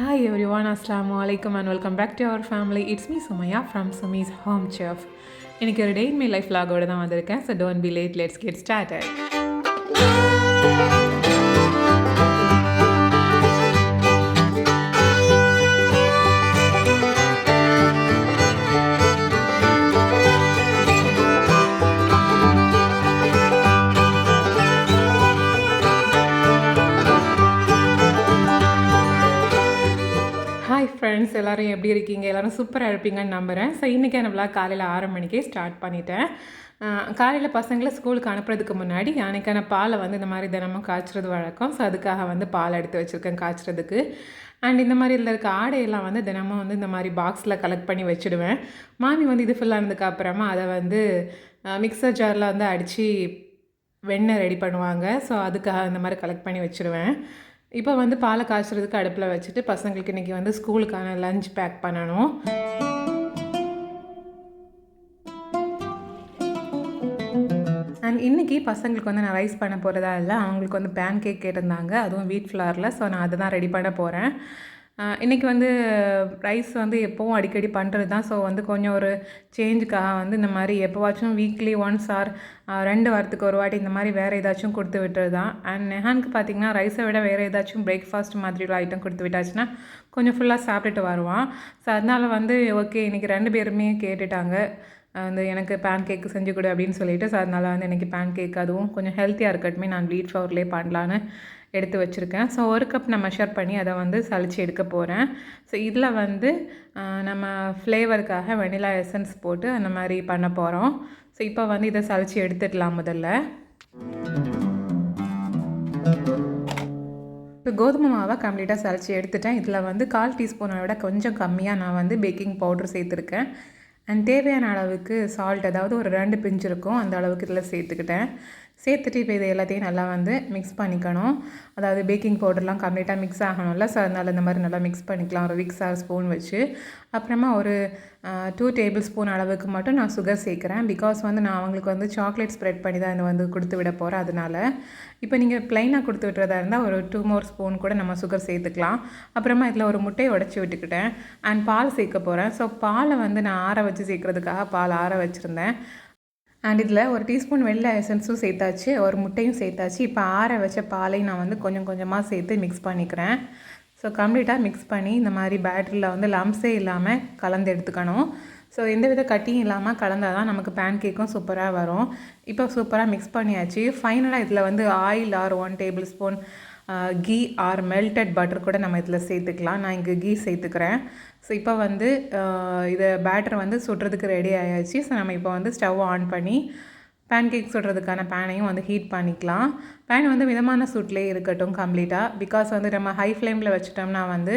Hi everyone, Assalamu alaikum and welcome back to our family. It's me Sumaya from Sumi's Home Chef. இன்னைக்கு ஒரு டே in my life vlog-ஓட தான் வந்திருக்கேன். So don't be late, let's get started. Hi friends, எல்லோரும் எப்படி இருக்கீங்க? எல்லோரும் சூப்பராக இருப்பீங்கன்னு நம்புகிறேன். ஸோ இன்றைக்கான விழா காலையில் 6 மணிக்கே ஸ்டார்ட் பண்ணிட்டேன். காலையில் பசங்களை ஸ்கூலுக்கு அனுப்புறதுக்கு முன்னாடி அன்றைக்கான பாலை வந்து இந்த மாதிரி தினமும் காய்ச்சறது வழக்கம். ஸோ அதுக்காக வந்து பால் எடுத்து வச்சுருக்கேன் காய்ச்சறதுக்கு. அண்ட் இந்த மாதிரி இதில் இருக்க ஆடையெல்லாம் வந்து தினமும் வந்து இந்த மாதிரி பாக்ஸில் கலெக்ட் பண்ணி வச்சுடுவேன். மாமி வந்து இது ஃபுல்லானதுக்கு அப்புறமா அதை வந்து மிக்சர் ஜாரில் வந்து அடித்து வெண்ணெய் ரெடி பண்ணுவாங்க. ஸோ அதுக்காக இந்த மாதிரி கலெக்ட் பண்ணி வச்சுடுவேன். இப்போ வந்து பாலை காய்ச்சறதுக்கு அடுப்பில் வச்சுட்டு பசங்களுக்கு இன்றைக்கி வந்து ஸ்கூலுக்கான லஞ்ச் பேக் பண்ணணும். அண்ட் இன்றைக்கி பசங்களுக்கு வந்து நான் ரைஸ் பண்ண போகிறதா இல்லை, அவங்களுக்கு வந்து பேன் கேக் கேட்டிருந்தாங்க, அதுவும் வீட் ஃப்ளாரில். ஸோ நான் அதை தான் ரெடி பண்ண போகிறேன். இன்றைக்கி வந்து ரைஸ் வந்து எப்போவும் அடிக்கடி பண்ணுறது தான். ஸோ வந்து கொஞ்சம் ஒரு சேஞ்சுக்காக வந்து இந்த மாதிரி எப்போவாச்சும் வீக்லி ஒன்ஸ் ஆர் 2 வாரத்துக்கு ஒரு வாட்டி இந்த மாதிரி வேறு ஏதாச்சும் கொடுத்து விட்டுறது தான். அண்ட் நெஹானுக்கு பார்த்திங்கன்னா ரைஸை விட வேறு ஏதாச்சும் பிரேக்ஃபாஸ்ட் மாதிரி உள்ள ஐட்டம் கொடுத்து விட்டாச்சுன்னா கொஞ்சம் ஃபுல்லாக சாப்பிட்டுட்டு வருவான். ஸோ அதனால் வந்து ஓகே, இன்றைக்கி 2 பேருமே கேட்டுட்டாங்க அந்த எனக்கு பேன் கேக்கு செஞ்சு கொடு அப்படின்னு சொல்லிட்டு. ஸோ அதனால் வந்து இன்றைக்கி பேன் கேக் அதுவும் கொஞ்சம் ஹெல்த்தியாக இருக்கட்டுமே நான் வீட் ஃப்ளவர்லேயே பண்ணலான்னு எடுத்து வச்சுருக்கேன். ஸோ 1 கப் நான் மெஷர் பண்ணி அதை வந்து சளிச்சு எடுக்க போகிறேன். ஸோ இதில் வந்து நம்ம ஃப்ளேவருக்காக வெனிலா எசன்ஸ் போட்டு அந்த மாதிரி பண்ண போகிறோம். ஸோ இப்போ வந்து இதை சளிச்சு எடுத்துடலாம் முதல்ல. இப்போ கோதுமை மாவை கம்ப்ளீட்டாக சளிச்சு எடுத்துட்டேன். இதில் வந்து 1/4 டீஸ்பூனை விட கொஞ்சம் கம்மியாக நான் வந்து பேக்கிங் பவுடர் சேர்த்துருக்கேன். அண்ட் தேவையான அளவுக்கு சால்ட், அதாவது ஒரு 2 பிஞ்ச் இருக்கும் அந்த அளவுக்கு இதில் சேர்த்துட்டு இப்போ இது எல்லாத்தையும் நல்லா வந்து மிக்ஸ் பண்ணிக்கணும். அதாவது பேக்கிங் பவுடர்லாம் கம்ப்ளீட்டாக மிக்ஸ் ஆகணும்ல. ஸோ அதனால் இந்த மாதிரி நல்லா மிக்ஸ் பண்ணிக்கலாம் ஒரு விக்ஸ் ஆர் ஸ்பூன் வச்சு. அப்புறமா ஒரு 2 டேபிள் ஸ்பூன் அளவுக்கு மட்டும் நான் சுகர் சேர்க்குறேன். பிகாஸ் வந்து நான் அவங்களுக்கு வந்து சாக்லேட் ஸ்ப்ரெட் பண்ணி தான் இதை வந்து கொடுத்து விட போகிறேன். அதனால் இப்போ நீங்கள் ப்ளைனாக கொடுத்து விட்டுறதா இருந்தால் ஒரு 2 மோர் ஸ்பூன் கூட நம்ம சுகர் சேர்த்துக்கலாம். அப்புறமா இதில் ஒரு முட்டையை உடச்சி விட்டுக்கிட்டேன். அண்ட் பால் சேர்க்க போகிறேன். ஸோ பாலை வந்து நான் ஆற வச்சு சேர்க்குறதுக்காக பால் ஆற வச்சுருந்தேன். அண்ட் இதில் ஒரு டீஸ்பூன் வெள்ளை எசன்ஸும் சேர்த்தாச்சு, ஒரு முட்டையும் சேர்த்தாச்சு. இப்போ ஆற வச்ச பாலையும் நான் வந்து கொஞ்சம் கொஞ்சமாக சேர்த்து மிக்ஸ் பண்ணிக்கிறேன். ஸோ கம்ப்ளீட்டாக மிக்ஸ் பண்ணி இந்த மாதிரி பேட்டரியில் வந்து லம்ஸே இல்லாமல் கலந்து எடுத்துக்கணும். ஸோ எந்தவித கட்டியும் இல்லாமல் கலந்தால் தான் நமக்கு பேன் கேக்கும் சூப்பராக வரும். இப்போ சூப்பராக மிக்ஸ் பண்ணியாச்சு. ஃபைனலாக இதில் வந்து oil or 1 tablespoon ghee or melted butter கூட நம்ம இதில் சேர்த்துக்கலாம். நான் இங்கே கீ சேர்த்துக்கிறேன். ஸோ இப்போ வந்து இதை பேட்டர் வந்து சுடுறதுக்கு ரெடி ஆயாச்சு. ஸோ நம்ம இப்போ வந்து ஸ்டவ் ஆன் பண்ணி பேன் கேக் சுடுறதுக்கான பேனையும் வந்து ஹீட் பண்ணிக்கலாம். பேன் வந்து மிதமான சூட்லேயே இருக்கட்டும் கம்ப்ளீட்டாக. பிகாஸ் வந்து நம்ம ஹை ஃப்ளேமில் வச்சுட்டோம்னா வந்து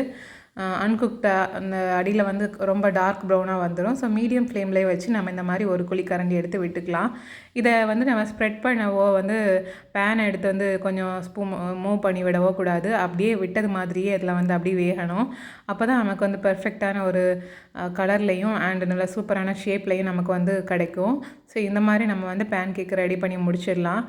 அன்குக்டாக அந்த அடியில் வந்து ரொம்ப டார்க் ப்ரௌனாக வந்துடும். ஸோ மீடியம் ஃப்ளேம்லேயே வச்சு நம்ம இந்த மாதிரி ஒரு குழிக்கரண்டி எடுத்து விட்டுக்கலாம். இதை வந்து நம்ம ஸ்ப்ரெட் பண்ணவோ வந்து பேனை எடுத்து வந்து கொஞ்சம் மூவ் பண்ணி விடவோ கூடாது. அப்படியே விட்டது மாதிரியே இதில் வந்து அப்படியே வேகணும். அப்போ தான் நமக்கு வந்து பெர்ஃபெக்டான ஒரு கலர்லேயும் அண்ட் நல்ல சூப்பரான ஷேப்லேயும் நமக்கு வந்து கிடைக்கும். ஸோ இந்த மாதிரி நம்ம வந்து பேன் கேக் ரெடி பண்ணி முடிச்சிடலாம்.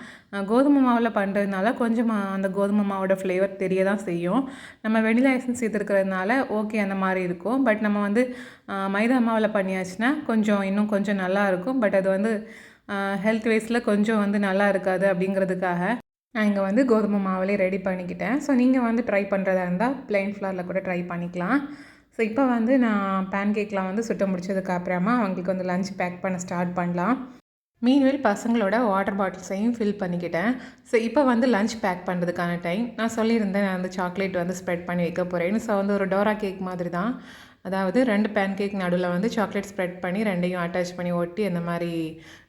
கோதுமை மாவில் பண்ணுறதுனால கொஞ்சம் அந்த கோதுமை மாவோட ஃப்ளேவர் தெரிய தான் செய்யும். நம்ம வெனிலா எசன்ஸ் சேர்த்துருக்கிறதுனால ஓகே அந்த மாதிரி இருக்கும். பட் நம்ம வந்து மைதா மாவில் பண்ணியாச்சுன்னா இன்னும் கொஞ்சம் நல்லா இருக்கும். பட் அது வந்து ஹெல்த் வைஸில் கொஞ்சம் வந்து நல்லா இருக்காது. அப்படிங்கிறதுக்காக நான் இங்கே வந்து கோதுமை மாவிலே ரெடி பண்ணிக்கிட்டேன். ஸோ நீங்கள் வந்து ட்ரை பண்ணுறதா இருந்தால் ப்ளைன் ஃப்ளாரில் கூட ட்ரை பண்ணிக்கலாம். ஸோ இப்போ வந்து நான் பேன் கேக்லாம் வந்து சுட்ட முடிச்சதுக்கு அப்புறமா அவங்களுக்கு வந்து லஞ்ச் பேக் பண்ண ஸ்டார்ட் பண்ணலாம். மீன்வேல் பசங்களோட வாட்டர் பாட்டில்ஸையும் ஃபில் பண்ணிக்கிட்டேன். ஸோ இப்போ வந்து லஞ்ச் பேக் பண்ணுறதுக்கான டைம். நான் சொல்லியிருந்தேன் நான் வந்து சாக்லேட் வந்து ஸ்ப்ரெட் பண்ணி வைக்க போகிறேன்னு. ஸோ வந்து ஒரு டோரா கேக் மாதிரி தான். அதாவது 2 பேன் கேக் நடுவில் வந்து சாக்லேட் ஸ்ப்ரெட் பண்ணி 2யும் அட்டாச் பண்ணி ஒட்டி அந்த மாதிரி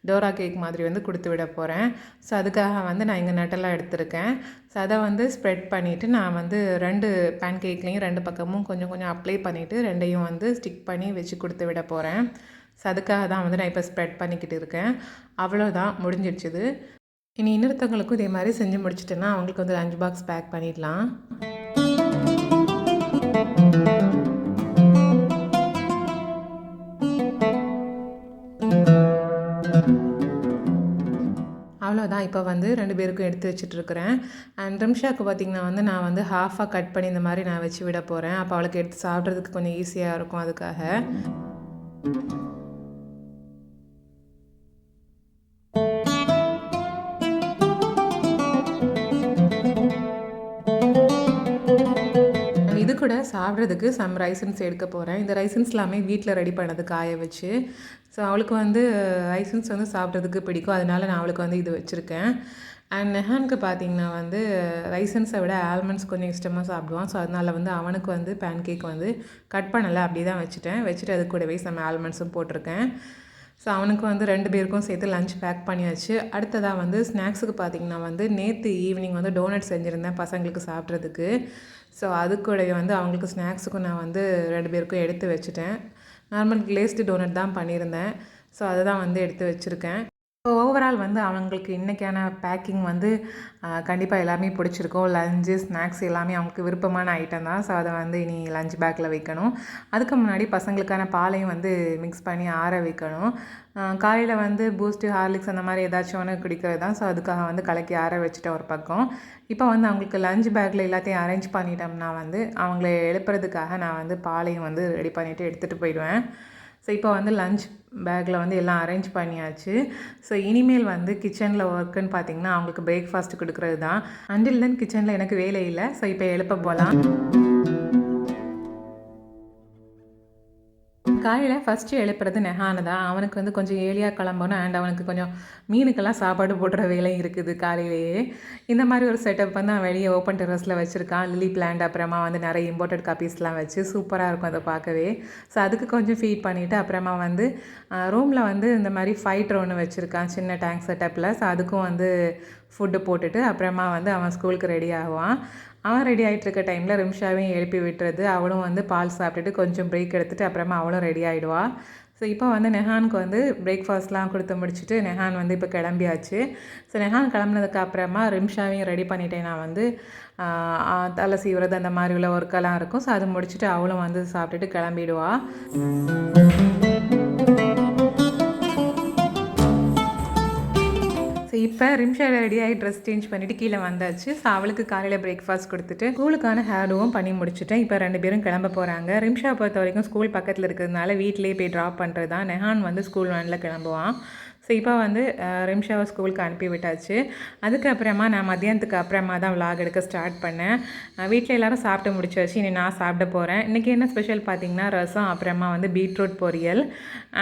டோரா கேக் மாதிரி வந்து கொடுத்து விட போகிறேன். ஸோ அதுக்காக வந்து நான் இங்கே நட்டெல்லாம் எடுத்திருக்கேன். ஸோ அதை வந்து ஸ்ப்ரெட் பண்ணிவிட்டு நான் வந்து 2 பேன் கேக்லேயும் 2 பக்கமும் கொஞ்சம் கொஞ்சம் அப்ளை பண்ணிவிட்டு 2யும் வந்து ஸ்டிக் பண்ணி வச்சு கொடுத்து விட போகிறேன். ஸோ அதுக்காக தான் வந்து நான் இப்போ ஸ்ப்ரெட் பண்ணிக்கிட்டு இருக்கேன். அவ்வளோதான், முடிஞ்சிடுச்சுது. இனி இன்னொருத்தவங்களுக்கும் இதே மாதிரி செஞ்சு முடிச்சிட்டேன்னா அவங்களுக்கு வந்து லஞ்ச் பாக்ஸ் பேக் பண்ணிடலாம். அவ்வளோதான். நான் இப்போ வந்து 2 பேருக்கும் எடுத்து வச்சுட்ருக்கிறேன். அண்ட் ரிம்ஷாவுக்கு பார்த்திங்கன்னா வந்து நான் வந்து ஹாஃபாக கட் பண்ணி இந்த மாதிரி நான் வச்சு விட போகிறேன். அப்போ அவளுக்கு எடுத்து சாப்பிட்றதுக்கு கொஞ்சம் ஈஸியாக இருக்கும் அதுக்காக. இது கூட சாப்பிட்றதுக்கு சம் ரைசன்ஸ் எடுக்க போகிறேன். இந்த ரைசன்ஸ் எல்லாமே வீட்டில் ரெடி பண்ணது காய வச்சு. ஸோ அவளுக்கு வந்து ரைசன்ஸ் வந்து சாப்பிட்றதுக்கு பிடிக்கும். அதனால நான் அவளுக்கு வந்து இது வச்சுருக்கேன். அண்ட் நெஹானுக்கு பார்த்திங்கன்னா வந்து ரைசன்ஸை விட ஆல்மண்ட்ஸ் கொஞ்சம் இஷ்டமாக சாப்பிடுவான். ஸோ அதனால் வந்து அவனுக்கு வந்து பேன் கேக் வந்து கட் பண்ணலை, அப்படி தான் வச்சுட்டு அது கூடவே சம் ஆல்மண்ட்ஸும் போட்டிருக்கேன். ஸோ அவனுக்கு வந்து 2 பேருக்கும் சேர்த்து லஞ்ச் பேக் பண்ணியாச்சு. அடுத்ததாக வந்து ஸ்நாக்ஸுக்கு பார்த்திங்கன்னா வந்து நேற்று ஈவினிங் வந்து டோனட் செஞ்சுருந்தேன் பசங்களுக்கு சாப்பிட்றதுக்கு. ஸோ அது கூடவே வந்து அவங்களுக்கு ஸ்நாக்ஸுக்கும் நான் வந்து 2 பேருக்கும் எடுத்து வச்சுட்டேன். நார்மல் கிளேஸ்டு டோனட் தான் பண்ணியிருந்தேன். ஸோ அதை தான் வந்து எடுத்து வச்சுருக்கேன். ஸோ ஓவரால் வந்து அவங்களுக்கு இன்றைக்கான பேக்கிங் வந்து கண்டிப்பாக எல்லாமே பிடிச்சிருக்கும். லஞ்சு ஸ்நாக்ஸ் எல்லாமே அவங்களுக்கு விருப்பமான ஐட்டம் தான். ஸோ அதை வந்து இனி லஞ்ச் பேக்கில் வைக்கணும். அதுக்கு முன்னாடி பசங்களுக்கான பாலையும் வந்து மிக்ஸ் பண்ணி ஆற வைக்கணும். காலையில் வந்து பூஸ்ட்டு ஹார்லிக்ஸ் அந்த மாதிரி ஏதாச்சும் ஒன்று குடிக்கிறது தான். ஸோ அதுக்காக வந்து கலக்கி ஆற வச்சுட்டேன் ஒரு பக்கம். இப்போ வந்து அவங்களுக்கு லஞ்ச் பேக்கில் எல்லாத்தையும் அரேஞ்ச் பண்ணிட்டோம்னா வந்து அவங்கள எழுப்புறதுக்காக நான் வந்து பாலையும் வந்து ரெடி பண்ணிவிட்டு எடுத்துகிட்டு போயிடுவேன். ஸோ இப்போ வந்து லஞ்ச் பேக்கில் வந்து எல்லாம் அரேஞ்ச் பண்ணியாச்சு. ஸோ இனிமேல் வந்து கிச்சனில் ஒர்க்குன்னு பார்த்திங்கன்னா அவங்களுக்கு பிரேக்ஃபாஸ்ட் கொடுக்குறது தான். அண்டில் தென் கிச்சனில் எனக்கு வேலை இல்லை. ஸோ இப்போ எழுப்ப போகலாம். காலையில் ஃபஸ்ட்டு எழுப்புறது நெஹானு தான். அவனுக்கு வந்து கொஞ்சம் ஏர்லியாக கிளம்பணும். அண்ட் அவனுக்கு கொஞ்சம் மீனுக்கெல்லாம் சாப்பாடு போடுற வேலை இருக்குது காலையிலேயே. இந்த மாதிரி ஒரு செட்டப் வந்து அவன் வெளியே ஓப்பன் டெரஸில் வச்சுருக்கான். லில்லி பிளான்ட் அப்புறமா வந்து நிறைய இம்போர்ட்டட் காப்பீஸ்லாம் வச்சு சூப்பராக இருக்கும் அதை பார்க்கவே. ஸோ அதுக்கு கொஞ்சம் ஃபீட் பண்ணிவிட்டு அப்புறமா வந்து ரூமில் வந்து இந்த மாதிரி ஃபைட்டர் ஒன்று வச்சுருக்கான் சின்ன டேங்க் செட்டப்பில். ஸோ அதுக்கும் வந்து ஃபுட்டு போட்டுட்டு அப்புறமா வந்து அவன் ஸ்கூலுக்கு ரெடி ஆகுவான். அவன் ரெடி ஆகிட்டு இருக்க டைமில் ரிம்ஷாவையும் எழுப்பி விட்டுறது. அவளும் வந்து பால் சாப்பிட்டுட்டு கொஞ்சம் பிரேக் எடுத்துகிட்டு அப்புறமா அவளும் ரெடி ஆகிடுவா. ஸோ இப்போ வந்து நெஹானுக்கு வந்து பிரேக்ஃபாஸ்ட்லாம் கொடுத்து முடிச்சுட்டு நெஹான் வந்து இப்போ கிளம்பியாச்சு. ஸோ நெஹான் கிளம்புனதுக்கு அப்புறமா ரிம்ஷாவையும் ரெடி பண்ணிட்டேன். நான் வந்து தலை சீவுறது அந்த மாதிரி உள்ள ஒர்க்கெல்லாம் இருக்கும். ஸோ அது முடிச்சுட்டு அவளும் வந்து சாப்பிட்டுட்டு கிளம்பிடுவா. ஸோ இப்போ ரிம்ஷா ரெடியாகி ட்ரெஸ் சேஞ்ச் பண்ணிவிட்டு கீழே வந்தாச்சு. ஸோ அவளுக்கு காலையில் பிரேக்ஃபாஸ்ட் கொடுத்துட்டு ஸ்கூலுக்கான ஹேர்டும் பண்ணி முடிச்சுட்டேன். இப்போ 2 பேரும் கிளம்ப போகிறாங்க. ரிம்ஷா பொறுத்த வரைக்கும் ஸ்கூல் பக்கத்தில் இருக்கிறதுனால வீட்டிலேயே போய் ட்ராப் பண்ணுறது தான். நெஹான் வந்து ஸ்கூல் வேனில் கிளம்புவான். ஸோ இப்போ வந்து ரிம்ஷாவை ஸ்கூலுக்கு அனுப்பி விட்டாச்சு. அதுக்கப்புறமா நான் மத்தியானத்துக்கு அப்புறமா தான் விலாக் எடுக்க ஸ்டார்ட் பண்ணேன். வீட்டில் எல்லோரும் சாப்பிட்டு முடிச்சாச்சு. இனி நான் சாப்பிட போகிறேன். இன்றைக்கி என்ன ஸ்பெஷல் பார்த்திங்கன்னா ரசம், அப்புறமா வந்து பீட்ரூட் பொரியல்,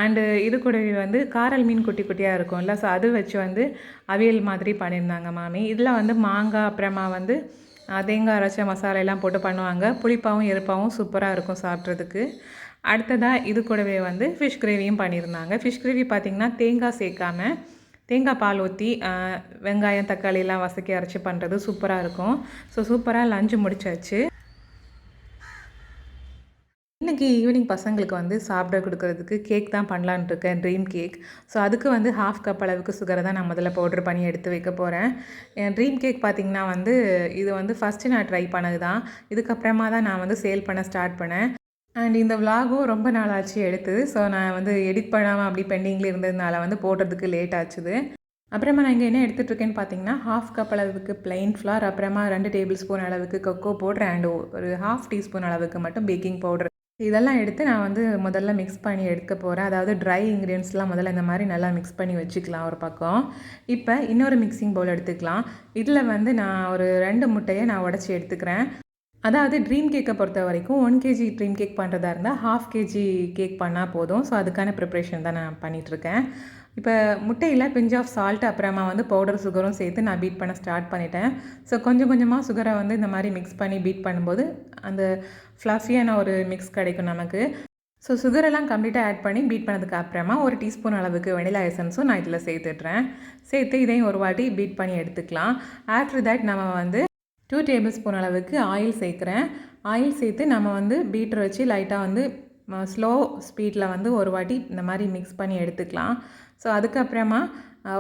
அண்டு இது கூடவே வந்து காரல் மீன் குட்டி குட்டியாக இருக்கும்ல. ஸோ அது வச்சு வந்து அவியல் மாதிரி பண்ணியிருந்தாங்க மாமி. இதில் வந்து மாங்காய் அப்புறமா வந்து தேங்காய் அரைச்ச மசாலையெல்லாம் போட்டு பண்ணுவாங்க. புளிப்பாகவும் எருப்பாகவும் சூப்பராக இருக்கும் சாப்பிட்றதுக்கு. அடுத்ததாக இது கூடவே வந்து ஃபிஷ் கிரேவியும் பண்ணியிருந்தாங்க. ஃபிஷ் கிரேவி பார்த்திங்கன்னா தேங்காய் சேர்க்காமல் தேங்காய் பால் ஊற்றி வெங்காயம் தக்காளியெல்லாம் வசக்கி அரைச்சி பண்ணுறது சூப்பராக இருக்கும். ஸோ சூப்பராக லஞ்சு முடிச்சாச்சு. இன்றைக்கி ஈவினிங் பசங்களுக்கு வந்து சாப்பிட கொடுக்குறதுக்கு கேக் தான் பண்ணலான்னு இருக்கேன், ட்ரீம் கேக். ஸோ அதுக்கு வந்து 1/2 கப் அளவுக்கு சுகரை தான் நான் முதல்ல பவுட்ரு பண்ணி எடுத்து வைக்க போகிறேன். என் ட்ரீம் கேக் பார்த்திங்கன்னா வந்து இது வந்து ஃபஸ்ட்டு நான் ட்ரை பண்ணது தான். இதுக்கப்புறமா தான் நான் வந்து சேல் பண்ண ஸ்டார்ட் பண்ணேன். அண்ட் இந்த விலாகும் ரொம்ப நாள் ஆச்சு எடுத்து. ஸோ நான் வந்து எடிட் பண்ணாமல் அப்படி பெண்டிங்கில் இருந்ததுனால வந்து போடுறதுக்கு லேட் ஆச்சுது. அப்புறமா நான் இங்கே என்ன எடுத்துகிட்ருக்கேன்னு பார்த்தீங்கன்னா 1/2 கப் அளவுக்கு பிளெயின் ஃப்ளார், அப்புறமா 2 டேபிள் ஸ்பூன் அளவுக்கு கொக்கோ பவுட்ரு, அண்ட் ஒரு 1/2 டீஸ்பூன் அளவுக்கு மட்டும் பேக்கிங் பவுட்ரு. இதெல்லாம் எடுத்து நான் வந்து முதல்ல மிக்ஸ் பண்ணி எடுக்க போகிறேன். அதாவது ட்ரை இன்க்ரீடியன்ஸ்லாம் முதல்ல இந்த மாதிரி நல்லா மிக்ஸ் பண்ணி வச்சுக்கலாம் ஒரு பக்கம். இப்போ இன்னொரு மிக்சிங் பவுல் எடுத்துக்கலாம். இதில் வந்து நான் ஒரு 2 முட்டையை நான் உடச்சி எடுத்துக்கிறேன். அதாவது ட்ரீம் கேக்கை பொறுத்த வரைக்கும் 1 கேஜி ட்ரீம் கேக் பண்ணுறதா இருந்தால் 1/2 கேஜி கேக் பண்ணால் போதும். ஸோ அதுக்கான ப்ரிப்ரேஷன் தான் நான் பண்ணிகிட்ருக்கேன். இப்போ முட்டையில் பிஞ்ச் ஆஃப் சால்ட் அப்புறமா வந்து பவுடர் சுகரும் சேர்த்து நான் பீட் பண்ண ஸ்டார்ட் பண்ணிட்டேன். ஸோ கொஞ்சம் கொஞ்சமாக சுகரை வந்து இந்த மாதிரி மிக்ஸ் பண்ணி பீட் பண்ணும்போது அந்த ஃப்ளஃபியான ஒரு மிக்ஸ் கிடைக்கும் நமக்கு. ஸோ சுகரெல்லாம் கம்ப்ளீட்டாக ஆட் பண்ணி பீட் பண்ணதுக்கு அப்புறமா 1 டீஸ்பூன் அளவுக்கு வெனிலா எசன்ஸும் நான் இதில் சேர்த்துட்றேன். சேர்த்து இதையும் ஒரு வாட்டி பீட் பண்ணி எடுத்துக்கலாம். ஆஃப்டர் தட் நம்ம வந்து 2 டேபிள் ஸ்பூன் அளவுக்கு ஆயில் சேர்க்குறேன். ஆயில் சேர்த்து நம்ம வந்து பீட்டர் வச்சு லைட்டாக வந்து ஸ்லோ ஸ்பீடில் வந்து ஒரு வாட்டி இந்த மாதிரி மிக்ஸ் பண்ணி எடுத்துக்கலாம். ஸோ அதுக்கப்புறமா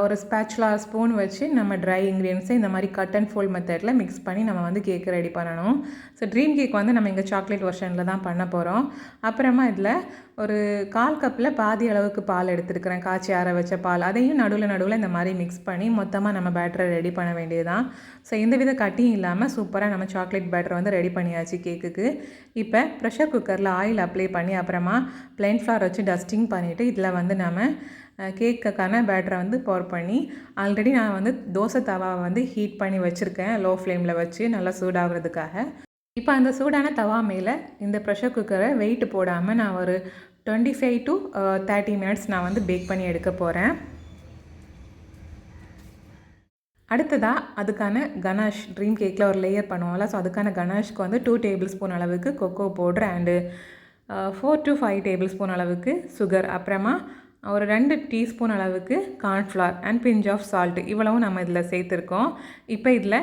ஒரு ஸ்பேச்சுலா ஸ்பூன் வச்சு நம்ம ட்ரை இன்க்ரீடியன்ஸை இந்த மாதிரி கட் அண்ட் ஃபோல்ட் மெத்தடில் மிக்ஸ் பண்ணி நம்ம வந்து கேக்கு ரெடி பண்ணணும். ஸோ ட்ரீம் கேக் வந்து நம்ம இங்கே சாக்லேட் வெர்ஷனில் தான் பண்ண போகிறோம். அப்புறமா இதில் ஒரு 1/4 கப்பில் பாதி அளவுக்கு பால் எடுத்துருக்கிறேன், காய்ச்சி ஆற வச்ச பால். அதையும் நடுவில் இந்த மாதிரி மிக்ஸ் பண்ணி மொத்தமாக நம்ம பேட்டரை ரெடி பண்ண வேண்டியதுதான். ஸோ எந்தவித கட்டியும் இல்லாமல் சூப்பராக நம்ம சாக்லேட் பேட்டரை வந்து ரெடி பண்ணியாச்சு கேக்குக்கு. இப்போ ப்ரெஷர் குக்கரில் ஆயில் அப்ளை பண்ணி அப்புறமா ப்ளைன் ஃப்ளவர் வச்சு டஸ்டிங் பண்ணிவிட்டு இதில் வந்து நம்ம கேக்குக்கான பேட்டரை வந்து போர் பண்ணி ஆல்ரெடி நான் வந்து தோசை தவாவை வந்து ஹீட் பண்ணி வச்சுருக்கேன், லோ ஃப்ளேமில் வச்சு நல்லா சூடாகிறதுக்காக. இப்போ அந்த சூடான தவா மேலே இந்த ப்ரெஷர் குக்கரை வெயிட் போடாமல் நான் ஒரு 25 to 30 மினிட்ஸ் நான் வந்து பேக் பண்ணி எடுக்க போகிறேன். அடுத்ததாக அதுக்கான கனாஷ், ட்ரீம் கேக்கில் ஒரு லேயர் பண்ணுவோம்ல, ஸோ அதுக்கான கனாஷ்க்கு வந்து 2 டேபிள் ஸ்பூன் அளவுக்கு cocoa powder and 4 to 5 tablespoon அளவுக்கு சுகர், அப்புறமா ஒரு 2 டீஸ்பூன் அளவுக்கு cornflour and pinch of salt, இவ்வளவும் நம்ம இதில் சேர்த்துருக்கோம். இப்போ இதில்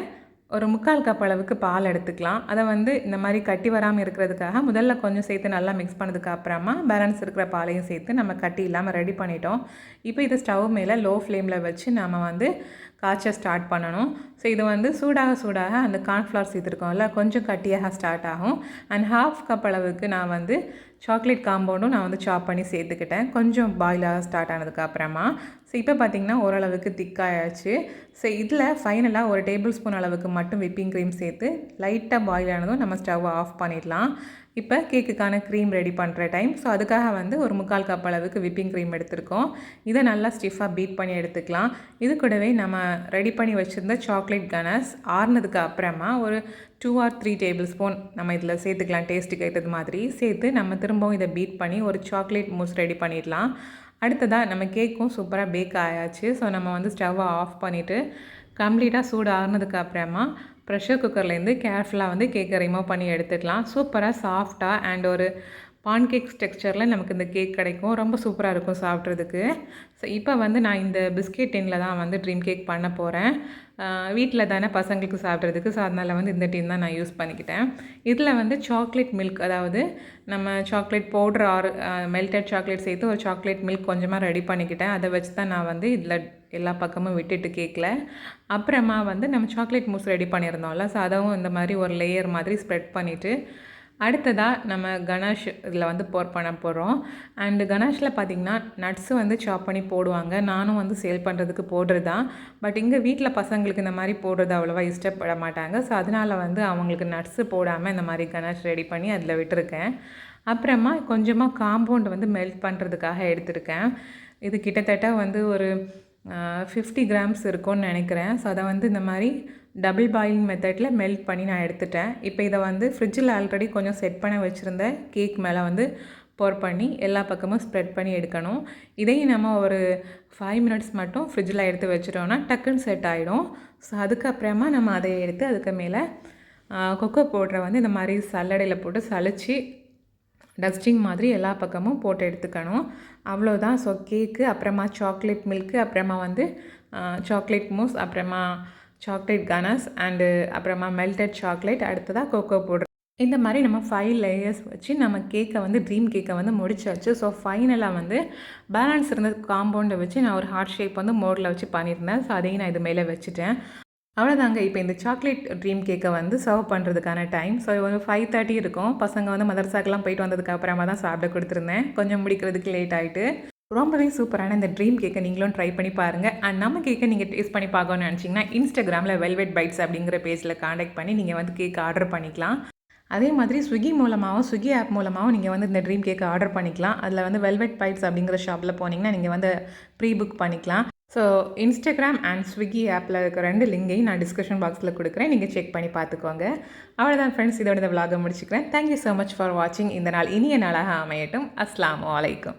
ஒரு 3/4 கப் அளவுக்கு பால் எடுத்துக்கலாம். அதை வந்து இந்த மாதிரி கட்டி வராமல் இருக்கிறதுக்காக முதல்ல கொஞ்சம் சேர்த்து நல்லா மிக்ஸ் பண்ணதுக்கு அப்புறமா பேலன்ஸ் இருக்கிற பாலையும் சேர்த்து நம்ம கட்டி இல்லாமல் ரெடி பண்ணிட்டோம். இப்போ இதை ஸ்டவ் மேலே லோ ஃப்ளேமில் வச்சு நம்ம வந்து காய்ச்ச ஸ்டார்ட் பண்ணணும். ஸோ இது வந்து சூடாக அந்த கார்ன்ஃப்ளவர் சேர்த்துருக்கோம்ல, கொஞ்சம் கட்டியாக ஸ்டார்ட் ஆகும். அண்ட் 1/2 கப் அளவுக்கு நான் வந்து சாக்லேட் காம்பவுண்டும் நான் வந்து சாப் பண்ணி சேர்த்துக்கிட்டேன், கொஞ்சம் பாயிலாக ஸ்டார்ட் ஆனதுக்கு அப்புறமா. ஸோ இப்போ பார்த்திங்கன்னா ஓரளவுக்கு திக்காயாச்சு. ஸோ இதில் ஃபைனலாக ஒரு டேபிள் ஸ்பூன் அளவுக்கு மட்டும் விப்பிங் க்ரீம் சேர்த்து லைட்டாக பாயில் ஆனதும் நம்ம ஸ்டவ்வை ஆஃப் பண்ணிடலாம். இப்போ கேக்குக்கான க்ரீம் ரெடி பண்ணுற டைம். ஸோ அதுக்காக வந்து ஒரு 3/4 கப் அளவுக்கு விப்பிங் க்ரீம் எடுத்துருக்கோம். இதை நல்லா ஸ்டிஃபாக பீட் பண்ணி எடுத்துக்கலாம். இது கூடவே நம்ம ரெடி பண்ணி வச்சுருந்த சாக்லேட் கனாஸ் ஆறுனதுக்கு அப்புறமா ஒரு 2 or 3 டேபிள் ஸ்பூன் நம்ம இதில் சேர்த்துக்கலாம், டேஸ்ட்டுக்கு ஏற்றது மாதிரி சேர்த்து நம்ம திரும்பவும் இதை பீட் பண்ணி ஒரு சாக்லேட் மூஸ் ரெடி பண்ணிடலாம். அடுத்ததாக நம்ம கேக்கும் சூப்பராக பேக் ஆயாச்சு. ஸோ நம்ம வந்து ஸ்டவ்வை ஆஃப் பண்ணிவிட்டு கம்ப்ளீட்டாக சூடு ஆறுனதுக்கு அப்புறமா ப்ரெஷர் குக்கர்லேருந்து கேர்ஃபுல்லாக வந்து கேக்கை ரிமூவ் பண்ணி எடுத்துக்கலாம். சூப்பராக சாஃப்டாக அண்ட் ஒரு பான்கேக்ஸ் டெக்ஸ்சரில் நமக்கு இந்த கேக் கிடைக்கும், ரொம்ப சூப்பராக இருக்கும் சாப்பிட்றதுக்கு. ஸோ இப்போ வந்து நான் இந்த பிஸ்கெட் டின்னில் தான் வந்து ட்ரீம் கேக் பண்ண போகிறேன். வீட்டில் தானே பசங்களுக்கு சாப்பிட்றதுக்கு, ஸோ அதனால் வந்து இந்த டின் தான் நான் யூஸ் பண்ணிக்கிட்டேன். இதில் வந்து சாக்லேட் மில்க், அதாவது நம்ம chocolate powder or melted chocolate சேர்த்து ஒரு சாக்லேட் மில்க் கொஞ்சமாக ரெடி பண்ணிக்கிட்டேன். அதை வச்சு தான் நான் வந்து இதில் எல்லா பக்கமும் விட்டுட்டு கேக்கில் அப்புறமா வந்து நம்ம சாக்லேட் மூஸ் ரெடி பண்ணியிருந்தோம்ல, ஸோ அதவும் இந்த மாதிரி ஒரு லேயர் மாதிரி ஸ்ப்ரெட் பண்ணிவிட்டு அடுத்ததாக நம்ம கனாஷ் இதில் வந்து போர் பண்ண போகிறோம். அண்டு கனாஷில் பார்த்திங்கன்னா நட்ஸு வந்து சாப் பண்ணி போடுவாங்க, நானும் வந்து சேல் பண்ணுறதுக்கு போடுறது தான். பட் இங்கே வீட்டில் பசங்களுக்கு இந்த மாதிரி போடுறது அவ்வளோவா இஷ்டப்பட மாட்டாங்க. ஸோ அதனால் வந்து அவங்களுக்கு நட்ஸு போடாமல் இந்த மாதிரி கனாஷ் ரெடி பண்ணி அதில் விட்டுருக்கேன். அப்புறமா கொஞ்சமாக காம்பவுண்ட் வந்து மெல்ட் பண்ணுறதுக்காக எடுத்திருக்கேன். இது கிட்டத்தட்ட வந்து ஒரு 50 கிராம்ஸ் இருக்கும்னு நினைக்கிறேன். ஸோ அதை வந்து இந்த மாதிரி டபுள் பாயிலிங் மெத்தடில் மெல்ட் பண்ணி நான் எடுத்துட்டேன். இப்போ இதை வந்து ஃப்ரிட்ஜில் ஆல்ரெடி கொஞ்சம் செட் பண்ண வச்சுருந்த கேக் மேலே வந்து போர் பண்ணி எல்லா பக்கமும் ஸ்ப்ரெட் பண்ணி எடுக்கணும். இதையும் நம்ம ஒரு 5 மினிட்ஸ் மட்டும் ஃப்ரிட்ஜில் எடுத்து வச்சிட்டோன்னா டக்குன்னு செட் ஆகிடும். ஸோ அதுக்கப்புறமா நம்ம அதை எடுத்து அதுக்கு மேலே கொக்கோ பவுடரை வந்து இந்த மாதிரி சல்லடையில் போட்டு சலிச்சு டஸ்டிங் மாதிரி எல்லா பக்கமும் போட்டு எடுத்துக்கணும். அவ்வளோதான். ஸோ கேக்கு, அப்புறமா சாக்லேட் மில்க்கு, அப்புறமா வந்து சாக்லேட் மூஸ், அப்புறமா சாக்லேட் கனாஸ் அண்டு அப்புறமா மெல்டட் சாக்லேட், அடுத்ததாக கொக்கோ பவுடர், இந்த மாதிரி நம்ம 5 லேயர்ஸ் வச்சு நம்ம கேக்கை வந்து ட்ரீம் கேக்கை வந்து முடிச்சாச்சு. ஸோ ஃபைனலாக வந்து பேலன்ஸ் இருந்த காம்பவுண்டை வச்சு நான் ஒரு ஹார்ட் ஷேப் வந்து மோடில் வச்சு பண்ணியிருந்தேன். ஸோ அதையும் நான் இது மேலே வச்சுட்டேன். அவ்வளோதாங்க. இப்போ இந்த சாக்லேட் ட்ரீம் கேக்கை வந்து சர்வ் பண்ணுறதுக்கான டைம். ஸோ ஒரு 5:30 இருக்கும். பசங்க வந்து மதரசாக்கெலாம் போயிட்டு வந்ததுக்கு அப்புறமா தான் சாப்பிட கொடுத்துருந்தேன், கொஞ்சம் முடிக்கிறதுக்கு லேட் ஆகிட்டு. ரொம்பவே சூப்பரான இந்த ட்ரீம் கேக்கை நீங்களும் ட்ரை பண்ணி பாருங்கள். அண்ட் நம்ம கேக்கை நீங்கள் டேஸ்ட் பண்ணி பார்க்கணும்னு நினச்சிங்கன்னா இன்ஸ்டாகிராமில் வெல்வெட் பைட்ஸ் அப்படிங்கிற பேஜில் காண்டாக்ட் பண்ணி நீங்கள் வந்து கேக் ஆர்டர் பண்ணிக்கலாம். அதே மாதிரி ஸ்விக்கி மூலமாகவும், ஸ்விக்கி ஆப் மூலமாகவும் நீங்கள் வந்து இந்த ட்ரீம் கேக்கை ஆர்டர் பண்ணிக்கலாம். அதில் வந்து வெல்வெட் பைட்ஸ் அப்படிங்கிற ஷாப்பில் போனீங்கன்னா நீங்கள் வந்து ப்ரீ புக் பண்ணிக்கலாம். ஸோ இன்ஸ்டாகிராம் அண்ட் ஸ்விக்கி ஆப்பில் இருக்கிற 2 லிங்கையும் நான் டிஸ்கிரிப்ஷன் பாக்ஸில் கொடுக்குறேன், நீங்கள் செக் பண்ணி பார்த்துக்கோங்க. அவ்வளோதான் ஃப்ரெண்ட்ஸ், இதோட இந்த விலாகை முடிச்சுக்கிறேன். தேங்க்யூ ஸோ மச் ஃபார் வாட்சிங். இந்த நாள் இனிய நாளாக அமையட்டும். அஸ்ஸலாமு அலைக்கும்.